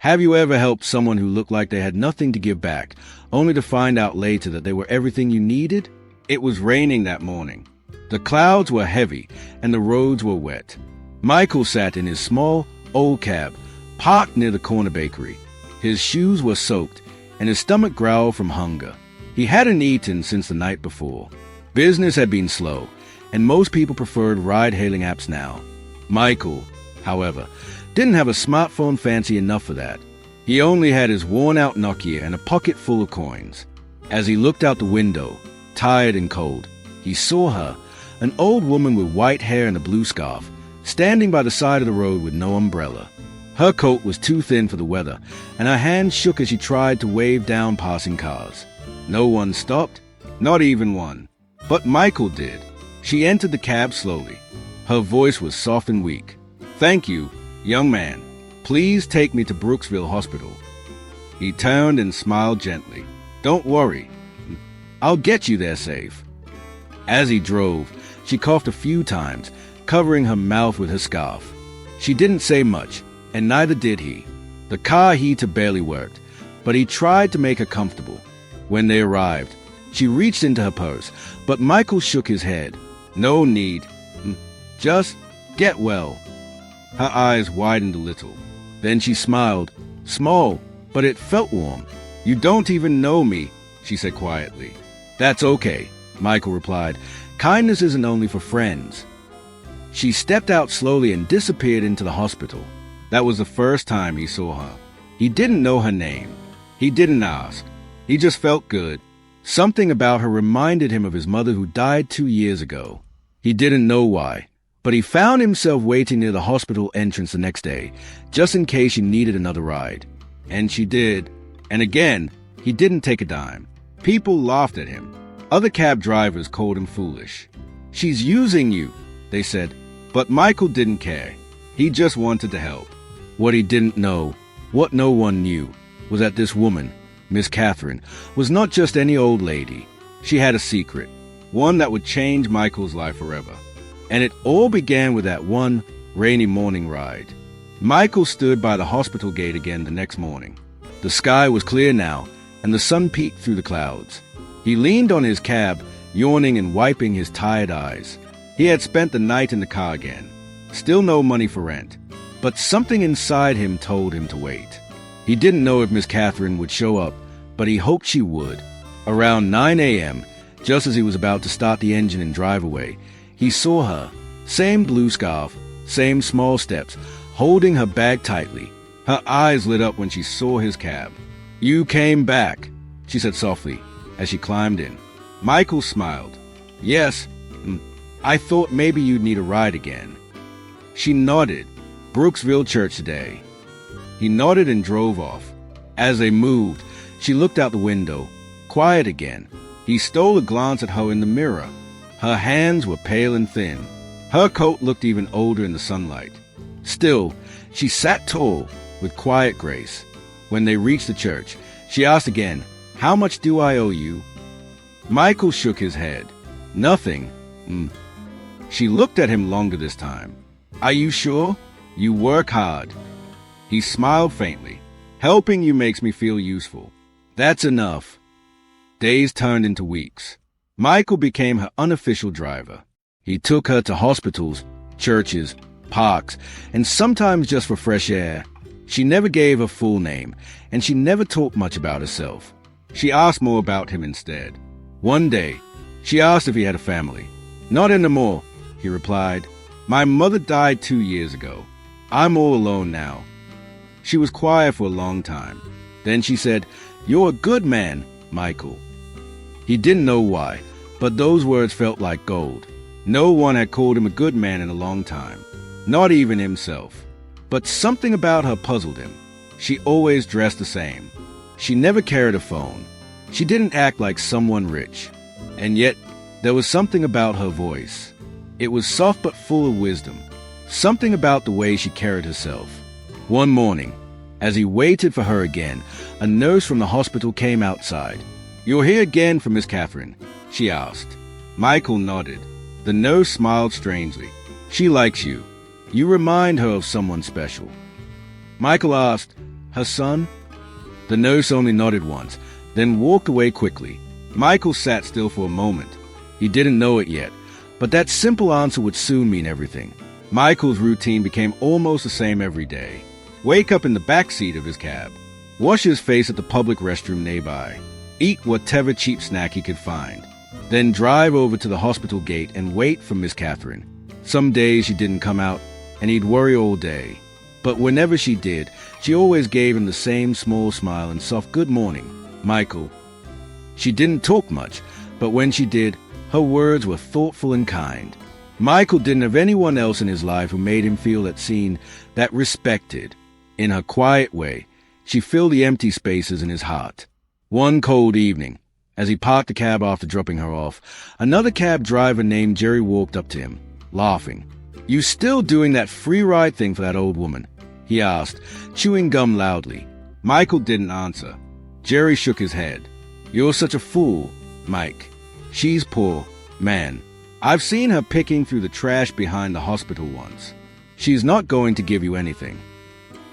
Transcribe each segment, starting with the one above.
Have you ever helped someone who looked like they had nothing to give back, only to find out later that they were everything you needed? It was raining that morning. The clouds were heavy and the roads were wet. Michael sat in his small, old cab, parked near the corner bakery. His shoes were soaked and his stomach growled from hunger. He hadn't eaten since the night before. Business had been slow, and most people preferred ride-hailing apps now. Michael, however, didn't have a smartphone fancy enough for that. He only had his worn-out Nokia and a pocket full of coins. As he looked out the window, tired and cold, he saw her, an old woman with white hair and a blue scarf, standing by the side of the road with no umbrella. Her coat was too thin for the weather, and her hands shook as she tried to wave down passing cars. No one stopped, not even one. But Michael did. She entered the cab slowly. Her voice was soft and weak. "Thank you, young man. Please take me to Brooksville Hospital." He turned and smiled gently. "Don't worry. I'll get you there safe." As he drove, she coughed a few times, covering her mouth with her scarf. She didn't say much, and neither did he. The car heater barely worked, but he tried to make her comfortable. When they arrived, she reached into her purse, but Michael shook his head. "No need. Just get well." Her eyes widened a little. Then she smiled. Small, but it felt warm. "You don't even know me," she said quietly. "That's okay," Michael replied. "Kindness isn't only for friends." She stepped out slowly and disappeared into the hospital. That was the first time he saw her. He didn't know her name. He didn't ask. He just felt good. Something about her reminded him of his mother who died 2 years ago. He didn't know why, but he found himself waiting near the hospital entrance the next day, just in case she needed another ride. And she did. And again, he didn't take a dime. People laughed at him. Other cab drivers called him foolish. "She's using you," they said. But Michael didn't care. He just wanted to help. What he didn't know, what no one knew, was that this woman, Miss Catharine, was not just any old lady. She had a secret, one that would change Michael's life forever. And it all began with that one rainy morning ride. Michael stood by the hospital gate again the next morning. The sky was clear now, and the sun peeked through the clouds. He leaned on his cab, yawning and wiping his tired eyes. He had spent the night in the car again. Still no money for rent. But something inside him told him to wait. He didn't know if Miss Catharine would show up, but he hoped she would. Around 9 a.m., just as he was about to start the engine and drive away, he saw her, same blue scarf, same small steps, holding her bag tightly. Her eyes lit up when she saw his cab. "You came back," she said softly as she climbed in. Michael smiled. "Yes, I thought maybe you'd need a ride again." She nodded. "Brooksville Church today." He nodded and drove off. As they moved, she looked out the window, quiet again. He stole a glance at her in the mirror. Her hands were pale and thin. Her coat looked even older in the sunlight. Still, she sat tall, with quiet grace. When they reached the church, she asked again, "How much do I owe you?" Michael shook his head. "Nothing." She looked at him longer this time. "Are you sure? You work hard." He smiled faintly. "Helping you makes me feel useful. That's enough." Days turned into weeks. Michael became her unofficial driver. He took her to hospitals, churches, parks, and sometimes just for fresh air. She never gave her full name, and she never talked much about herself. She asked more about him instead. One day, she asked if he had a family. "Not anymore," he replied. "My mother died 2 years ago. I'm all alone now." She was quiet for a long time. Then she said, "You're a good man, Michael." He didn't know why, but those words felt like gold. No one had called him a good man in a long time, not even himself. But something about her puzzled him. She always dressed the same. She never carried a phone. She didn't act like someone rich. And yet, there was something about her voice. It was soft but full of wisdom. Something about the way she carried herself. One morning, as he waited for her again, a nurse from the hospital came outside. "You're here again for Miss Catharine?" she asked. Michael nodded. The nurse smiled strangely. "She likes you. You remind her of someone special." Michael asked, Her son? The nurse only nodded once, then walked away quickly. Michael sat still for a moment. He didn't know it yet, but that simple answer would soon mean everything. Michael's routine became almost the same every day. Wake up in the back seat of his cab, wash his face at the public restroom nearby, eat whatever cheap snack he could find, then drive over to the hospital gate and wait for Miss Catharine. Some days she didn't come out, and he'd worry all day. But whenever she did, she always gave him the same small smile and soft "Good morning, Michael." She didn't talk much, but when she did, her words were thoughtful and kind. Michael didn't have anyone else in his life who made him feel that seen, that respected. In her quiet way, she filled the empty spaces in his heart. One cold evening, as he parked the cab after dropping her off, another cab driver named Jerry walked up to him, laughing. "You still doing that free ride thing for that old woman?" he asked, chewing gum loudly. Michael didn't answer. Jerry shook his head. "You're such a fool, Mike. She's poor, man. I've seen her picking through the trash behind the hospital once. She's not going to give you anything."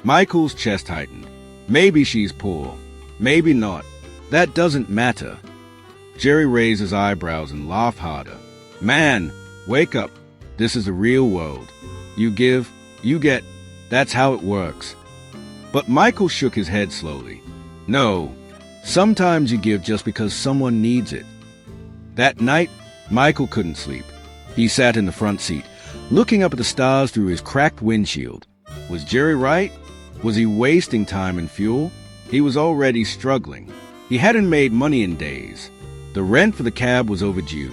Michael's chest tightened. Maybe she's poor. Maybe not. That doesn't matter. Jerry raised his eyebrows and laughed harder. "Man, wake up. This is the real world. You give, you get. That's how it works." But Michael shook his head slowly. "No. Sometimes you give just because someone needs it." That night, Michael couldn't sleep. He sat in the front seat, looking up at the stars through his cracked windshield. Was Jerry right? Was he wasting time and fuel? He was already struggling. He hadn't made money in days. The rent for the cab was overdue.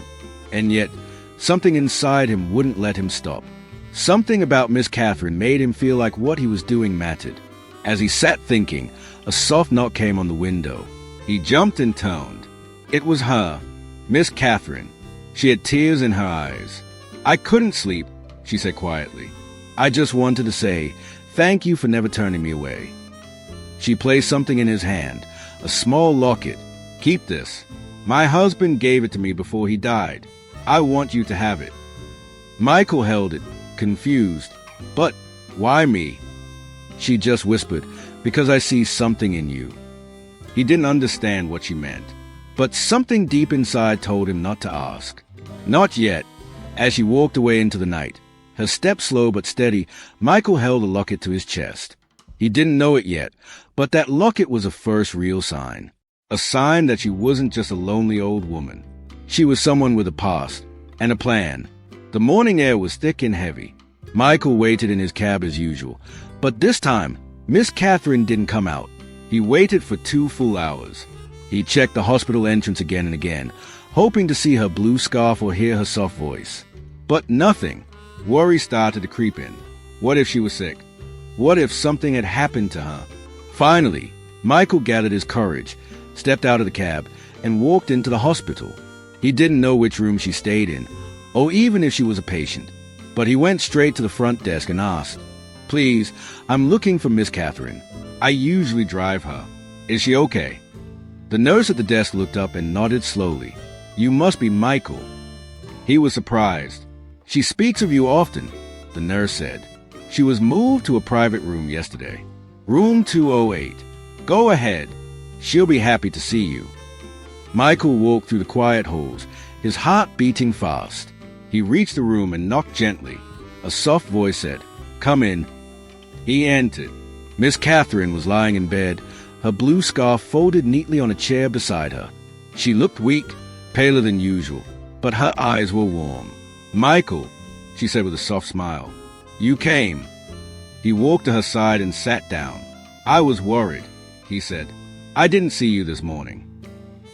And yet, something inside him wouldn't let him stop. Something about Miss Catharine made him feel like what he was doing mattered. As he sat thinking, a soft knock came on the window. He jumped and turned. It was her, Miss Catharine. She had tears in her eyes. "I couldn't sleep," she said quietly. "I just wanted to say, thank you for never turning me away." She placed something in his hand, a small locket. "Keep this. My husband gave it to me before he died. I want you to have it." Michael held it, confused. "But why me?" She just whispered, "Because I see something in you." He didn't understand what she meant, but something deep inside told him not to ask. Not yet. As she walked away into the night, her step slow but steady, Michael held the locket to his chest. He didn't know it yet, but that locket was a first real sign. A sign that she wasn't just a lonely old woman. She was someone with a past and a plan. The morning air was thick and heavy. Michael waited in his cab as usual, but this time, Miss Catharine didn't come out. He waited for 2 full hours. He checked the hospital entrance again and again, hoping to see her blue scarf or hear her soft voice. But nothing. Worry started to creep in. What if she was sick? What if something had happened to her? Finally, Michael gathered his courage, stepped out of the cab, and walked into the hospital. He didn't know which room she stayed in, or even if she was a patient. But he went straight to the front desk and asked, "Please, I'm looking for Miss Catharine. I usually drive her. Is she okay?" The nurse at the desk looked up and nodded slowly. "You must be Michael." He was surprised. "She speaks of you often," the nurse said. "She was moved to a private room yesterday. Room 208. Go ahead. She'll be happy to see you." Michael walked through the quiet halls, his heart beating fast. He reached the room and knocked gently. A soft voice said, "Come in." He entered. Miss Catharine was lying in bed, her blue scarf folded neatly on a chair beside her. She looked weak, paler than usual, but her eyes were warm. "Michael," she said with a soft smile, "you came." He walked to her side and sat down. "I was worried," he said. "I didn't see you this morning."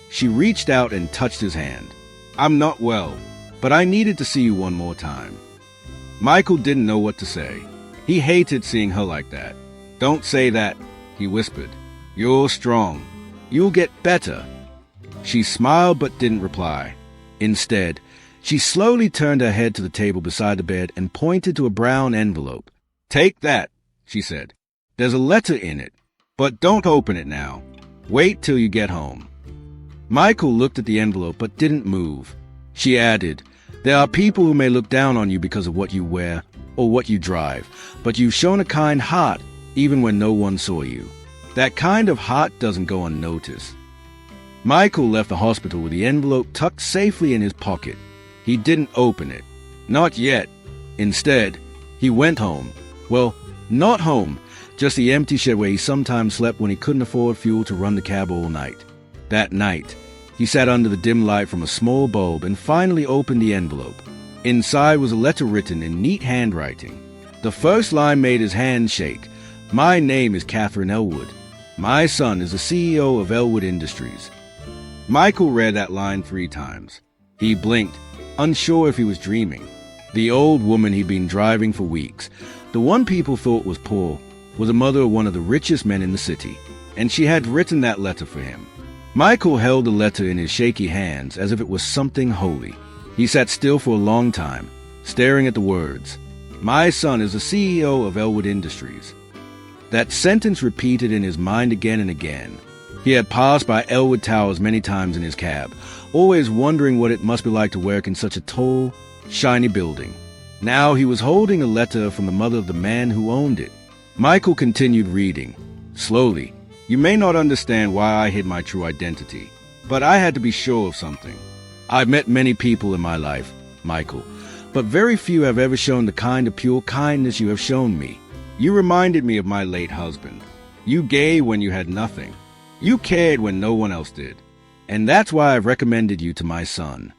She reached out and touched his hand. "I'm not well, but I needed to see you one more time." Michael didn't know what to say. He hated seeing her like that. "Don't say that," he whispered. "You're strong. You'll get better." She smiled but didn't reply. Instead, she slowly turned her head to the table beside the bed and pointed to a brown envelope. "Take that," she said. "There's a letter in it, but don't open it now. Wait till you get home." Michael looked at the envelope but didn't move. She added, "There are people who may look down on you because of what you wear or what you drive, but you've shown a kind heart even when no one saw you." That kind of heart doesn't go unnoticed. Michael left the hospital with the envelope tucked safely in his pocket. He didn't open it. Not yet. Instead, he went home. Well, not home, just the empty shed where he sometimes slept when he couldn't afford fuel to run the cab all night. That night, he sat under the dim light from a small bulb and finally opened the envelope. Inside was a letter written in neat handwriting. The first line made his hand shake. My name is Catharine Elwood. My son is the CEO of Elwood Industries. Michael read that line 3 times. He blinked, unsure if he was dreaming. The old woman he'd been driving for weeks, the one people thought was poor, was the mother of one of the richest men in the city, and she had written that letter for him. Michael held the letter in his shaky hands as if it was something holy. He sat still for a long time, staring at the words. My son is the CEO of Elwood Industries. That sentence repeated in his mind again and again. He had passed by Elwood Towers many times in his cab, always wondering what it must be like to work in such a tall, shiny building. Now he was holding a letter from the mother of the man who owned it. Michael continued reading. Slowly. You may not understand why I hid my true identity, but I had to be sure of something. I've met many people in my life, Michael, but very few have ever shown the kind of pure kindness you have shown me. You reminded me of my late husband. You gave when you had nothing. You cared when no one else did. And that's why I've recommended you to my son.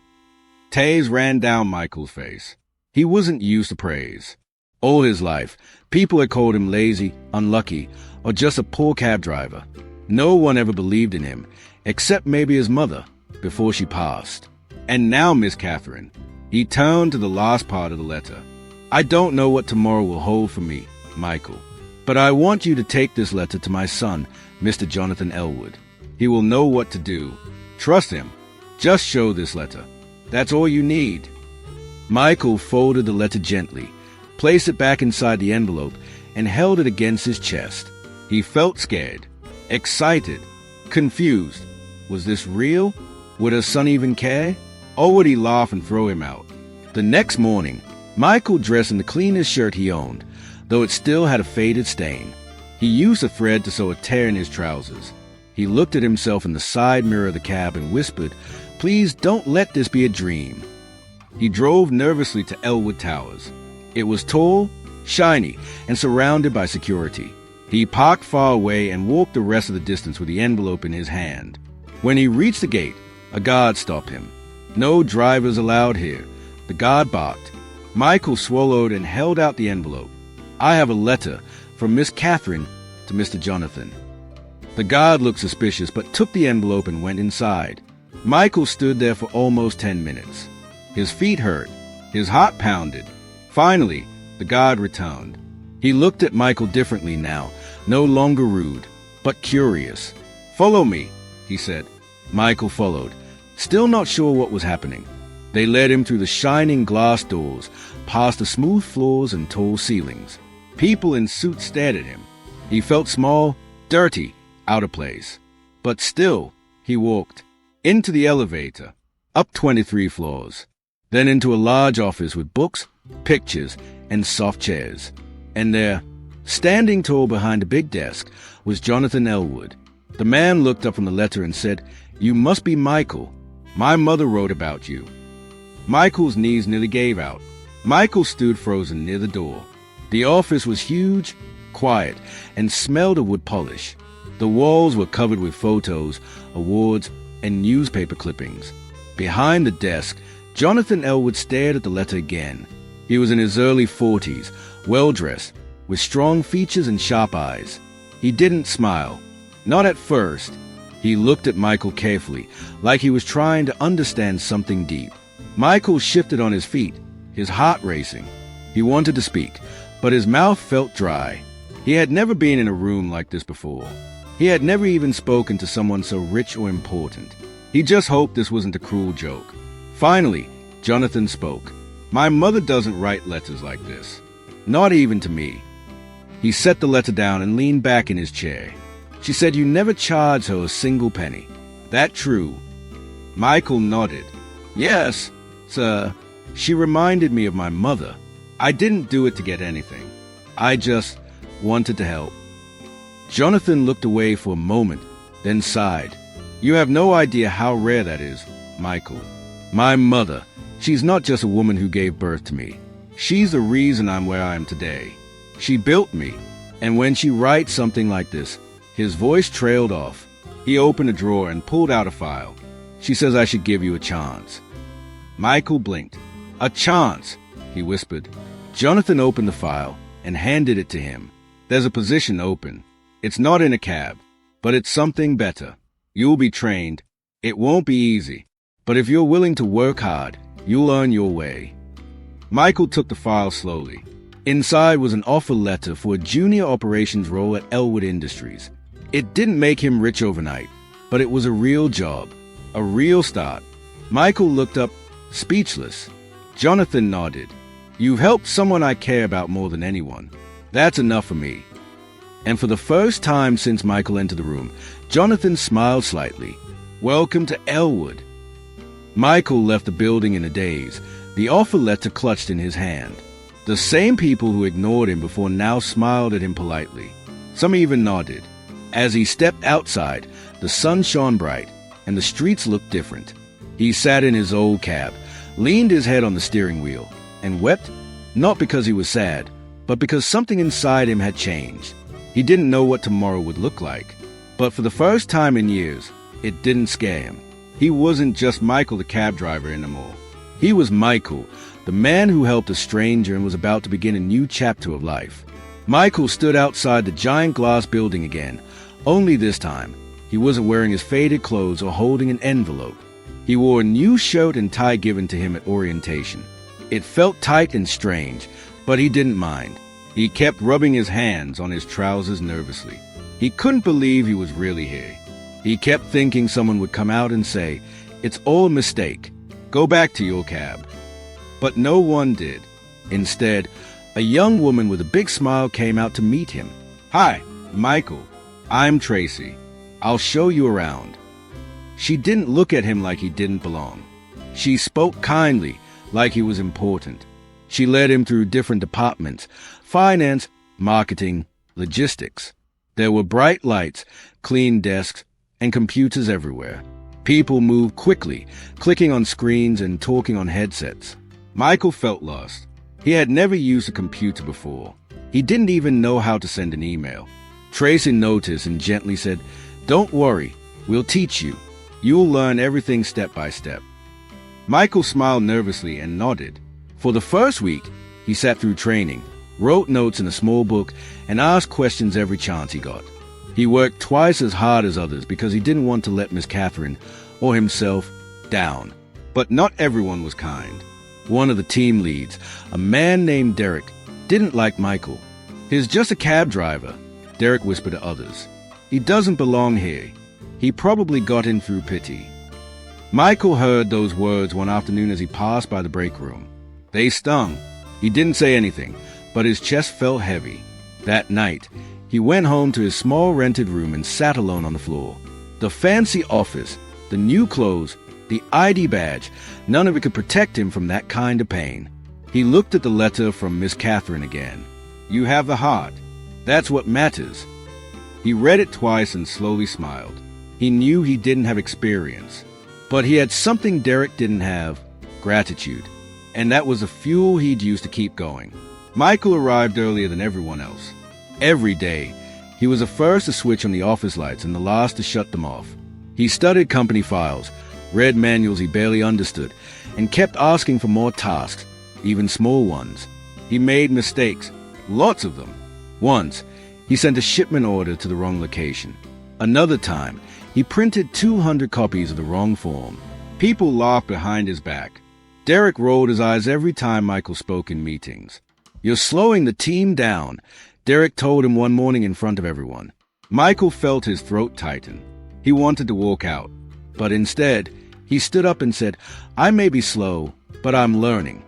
Tears ran down Michael's face. He wasn't used to praise. All his life, people had called him lazy, unlucky, or just a poor cab driver. No one ever believed in him, except maybe his mother, before she passed. And now, Miss Catharine, he turned to the last part of the letter. I don't know what tomorrow will hold for me, Michael, but I want you to take this letter to my son, Mr. Jonathan Elwood. He will know what to do. Trust him. Just show this letter. That's all you need. Michael folded the letter gently, placed it back inside the envelope, and held it against his chest. He felt scared, excited, confused. Was this real? Would her son even care? Or would he laugh and throw him out? The next morning, Michael dressed in the cleanest shirt he owned, though it still had a faded stain. He used a thread to sew a tear in his trousers. He looked at himself in the side mirror of the cab and whispered, Please don't let this be a dream. He drove nervously to Elwood Towers. It was tall, shiny, and surrounded by security. He parked far away and walked the rest of the distance with the envelope in his hand. When he reached the gate, a guard stopped him. No drivers allowed here. The guard barked. Michael swallowed and held out the envelope. I have a letter from Miss Catharine to Mr. Jonathan. The guard looked suspicious but took the envelope and went inside. Michael stood there for almost 10 minutes. His feet hurt. His heart pounded. Finally, the guard returned. He looked at Michael differently now, no longer rude, but curious. Follow me, he said. Michael followed, still not sure what was happening. They led him through the shining glass doors, past the smooth floors and tall ceilings. People in suits stared at him. He felt small, dirty, out of place. But still, he walked. Into the elevator, up 23 floors. Then into a large office with books, pictures, and soft chairs. And there, standing tall behind a big desk, was Jonathan Elwood. The man looked up from the letter and said, You must be Michael. My mother wrote about you. Michael's knees nearly gave out. Michael stood frozen near the door. The office was huge, quiet, and smelled of wood polish. The walls were covered with photos, awards, and newspaper clippings. Behind the desk, Jonathan Elwood stared at the letter again. He was in his early 40s, well-dressed, with strong features and sharp eyes. He didn't smile. Not at first. He looked at Michael carefully, like he was trying to understand something deep. Michael shifted on his feet, his heart racing. He wanted to speak, but his mouth felt dry. He had never been in a room like this before. He had never even spoken to someone so rich or important. He just hoped this wasn't a cruel joke. Finally, Jonathan spoke. My mother doesn't write letters like this. Not even to me. He set the letter down and leaned back in his chair. She said you never charged her a single penny. That true? Michael nodded. Yes, sir. She reminded me of my mother. I didn't do it to get anything. I just wanted to help. Jonathan looked away for a moment, then sighed. You have no idea how rare that is, Michael. My mother, she's not just a woman who gave birth to me. She's the reason I'm where I am today. She built me, and when she writes something like this, his voice trailed off. He opened a drawer and pulled out a file. She says I should give you a chance. Michael blinked. A chance, he whispered. Jonathan opened the file and handed it to him. There's a position open. It's not in a cab, but it's something better. You'll be trained. It won't be easy, but if you're willing to work hard, you'll earn your way. Michael took the file slowly. Inside was an offer letter for a junior operations role at Elwood Industries. It didn't make him rich overnight, but it was a real job, a real start. Michael looked up, speechless. Jonathan nodded. You've helped someone I care about more than anyone. That's enough for me. And for the first time since Michael entered the room, Jonathan smiled slightly. Welcome to Elwood. Michael left the building in a daze, the offer letter clutched in his hand. The same people who ignored him before now smiled at him politely. Some even nodded. As he stepped outside, the sun shone bright, and the streets looked different. He sat in his old cab, leaned his head on the steering wheel, and wept, not because he was sad, but because something inside him had changed. He didn't know what tomorrow would look like, but for the first time in years, it didn't scare him. He wasn't just Michael the cab driver anymore. He was Michael, the man who helped a stranger and was about to begin a new chapter of life. Michael stood outside the giant glass building again, only this time, he wasn't wearing his faded clothes or holding an envelope. He wore a new shirt and tie given to him at orientation. It felt tight and strange, but he didn't mind. He kept rubbing his hands on his trousers nervously. He couldn't believe he was really here. He kept thinking someone would come out and say, "It's all a mistake. Go back to your cab." But no one did. Instead, a young woman with a big smile came out to meet him. "Hi, Michael. I'm Tracy. I'll show you around." She didn't look at him like he didn't belong. She spoke kindly, like he was important. She led him through different departments: finance, marketing, logistics. There were bright lights, clean desks, and computers everywhere. People moved quickly, clicking on screens and talking on headsets. Michael felt lost. He had never used a computer before. He didn't even know how to send an email. Tracy noticed and gently said, "Don't worry, we'll teach you. You'll learn everything step by step." Michael smiled nervously and nodded. For the first week, he sat through training, wrote notes in a small book, and asked questions every chance he got. He worked twice as hard as others because he didn't want to let Miss Catharine or himself down. But not everyone was kind. One of the team leads, a man named Derek, didn't like Michael. "He's just a cab driver," Derek whispered to others. "He doesn't belong here. He probably got in through pity." Michael heard those words one afternoon as he passed by the break room. They stung. He didn't say anything, but his chest felt heavy. That night, he went home to his small rented room and sat alone on the floor. The fancy office, the new clothes, the ID badge, none of it could protect him from that kind of pain. He looked at the letter from Miss Catharine again. "You have the heart. That's what matters." He read it twice and slowly smiled. He knew he didn't have experience, but he had something Derek didn't have: gratitude. And that was the fuel he'd use to keep going. Michael arrived earlier than everyone else. Every day, he was the first to switch on the office lights and the last to shut them off. He studied company files, read manuals he barely understood, and kept asking for more tasks, even small ones. He made mistakes, lots of them. Once, he sent a shipment order to the wrong location. Another time, he printed 200 copies of the wrong form. People laughed behind his back. Derek rolled his eyes every time Michael spoke in meetings. "You're slowing the team down," Derek told him one morning in front of everyone. Michael felt his throat tighten. He wanted to walk out, but instead, he stood up and said, "I may be slow, but I'm learning."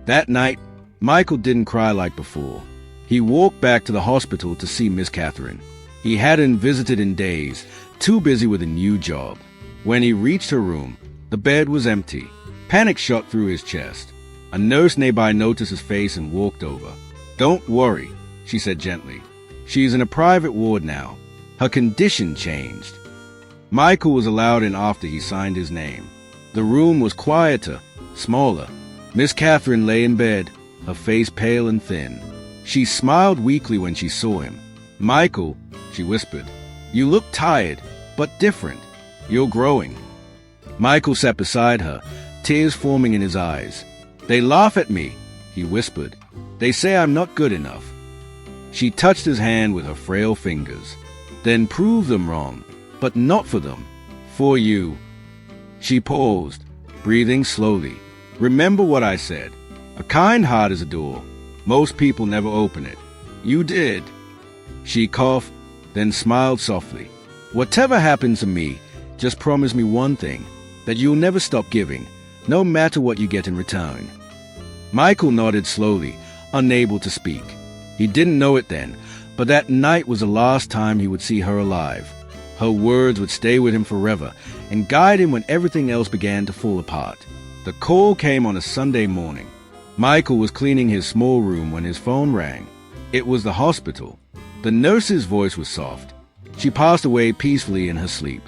That night, Michael didn't cry like before. He walked back to the hospital to see Miss Catharine. He hadn't visited in days, too busy with a new job. When he reached her room, the bed was empty. Panic shot through his chest. A nurse nearby noticed his face and walked over. "Don't worry," she said gently. She's in a private ward now. Her condition changed. Michael was allowed in after he signed his name. The room was quieter, smaller. Miss Catharine lay in bed, her face pale and thin. She smiled weakly when she saw him. "Michael," she whispered, "you look tired, but different. You're growing." Michael sat beside her, tears forming in his eyes. "They laugh at me," he whispered. "They say I'm not good enough." She touched his hand with her frail fingers. "Then prove them wrong, but not for them. For you." She paused, breathing slowly. "Remember what I said. A kind heart is a door. Most people never open it. You did." She coughed, then smiled softly. "Whatever happens to me, just promise me one thing, that you'll never stop giving, no matter what you get in return." Michael nodded slowly, unable to speak. He didn't know it then, but that night was the last time he would see her alive. Her words would stay with him forever and guide him when everything else began to fall apart. The call came on a Sunday morning. Michael was cleaning his small room when his phone rang. It was the hospital. The nurse's voice was soft. She passed away peacefully in her sleep.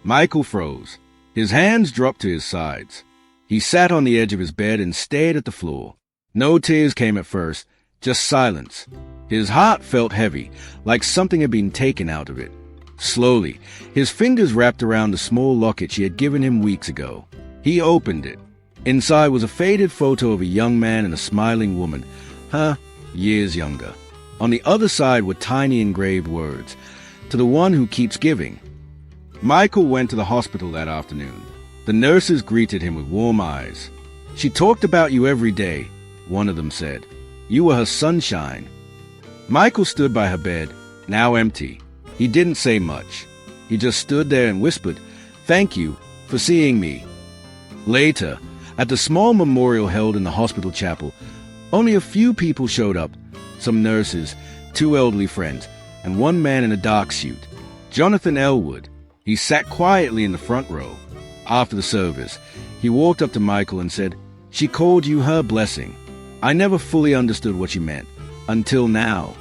Michael froze. His hands dropped to his sides. He sat on the edge of his bed and stared at the floor. No tears came at first, just silence. His heart felt heavy, like something had been taken out of it. Slowly, his fingers wrapped around the small locket she had given him weeks ago. He opened it. Inside was a faded photo of a young man and a smiling woman, years younger. On the other side were tiny engraved words, "To the one who keeps giving." Michael went to the hospital that afternoon. The nurses greeted him with warm eyes. "She talked about you every day," one of them said. "You were her sunshine." Michael stood by her bed, now empty. He didn't say much. He just stood there and whispered, "Thank you for seeing me." Later, at the small memorial held in the hospital chapel, only a few people showed up. Some nurses, 2 elderly friends, and one man in a dark suit. Jonathan Elwood. He sat quietly in the front row. After the service, he walked up to Michael and said, "She called you her blessing. I never fully understood what she meant, until now."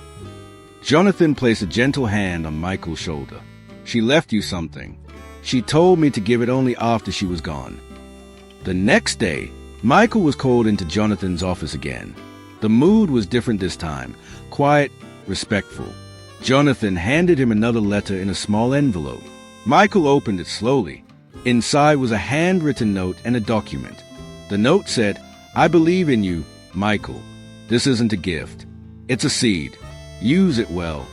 Jonathan placed a gentle hand on Michael's shoulder. "She left you something. She told me to give it only after she was gone." The next day, Michael was called into Jonathan's office again. The mood was different this time, quiet, respectful. Jonathan handed him another letter in a small envelope. Michael opened it slowly. Inside was a handwritten note and a document. The note said, "I believe in you, Michael. This isn't a gift. It's a seed. Use it well."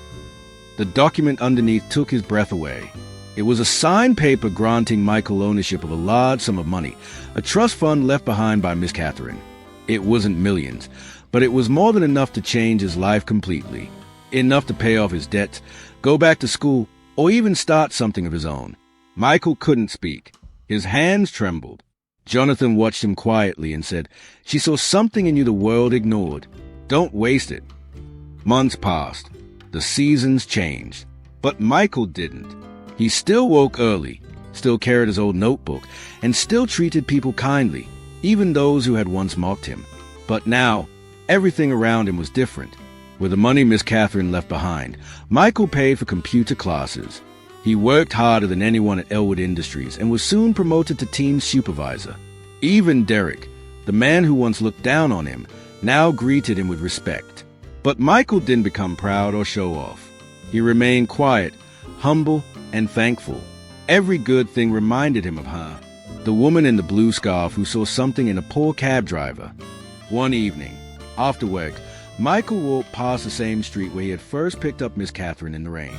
The document underneath took his breath away. It was a signed paper granting Michael ownership of a large sum of money, a trust fund left behind by Miss Catharine. It wasn't millions, but it was more than enough to change his life completely. Enough to pay off his debts, go back to school, or even start something of his own. Michael couldn't speak. His hands trembled. Jonathan watched him quietly and said, "She saw something in you the world ignored. Don't waste it." Months passed. The seasons changed. But Michael didn't. He still woke early, still carried his old notebook, and still treated people kindly, even those who had once mocked him. But now, everything around him was different. With the money Miss Catharine left behind, Michael paid for computer classes. He worked harder than anyone at Elwood Industries and was soon promoted to team supervisor. Even Derek, the man who once looked down on him, now greeted him with respect. But Michael didn't become proud or show off. He remained quiet, humble, and thankful. Every good thing reminded him of her, the woman in the blue scarf who saw something in a poor cab driver. One evening, after work, Michael walked past the same street where he had first picked up Miss Catharine in the rain.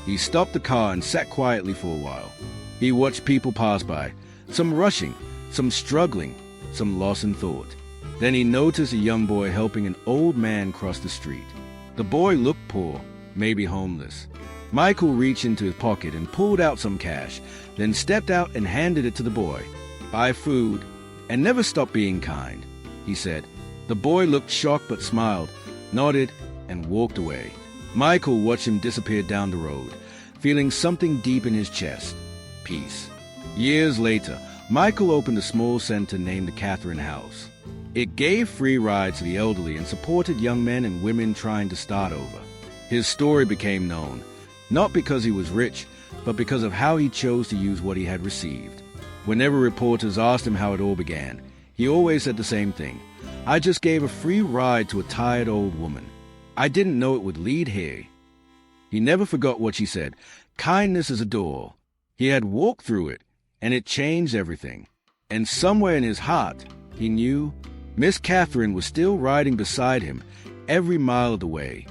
He stopped the car and sat quietly for a while. He watched people pass by, some rushing, some struggling, some lost in thought. Then he noticed a young boy helping an old man cross the street. The boy looked poor, maybe homeless. Michael reached into his pocket and pulled out some cash, then stepped out and handed it to the boy. "Buy food, and never stop being kind," he said. The boy looked shocked but smiled, nodded, and walked away. Michael watched him disappear down the road, feeling something deep in his chest. Peace. Years later, Michael opened a small center named the Catharine House. It gave free rides to the elderly and supported young men and women trying to start over. His story became known, not because he was rich, but because of how he chose to use what he had received. Whenever reporters asked him how it all began, he always said the same thing. I just gave a free ride to a tired old woman. I didn't know it would lead here. He never forgot what she said. Kindness is a door. He had walked through it, and it changed everything. And somewhere in his heart, he knew Miss Catharine was still riding beside him every mile of the way.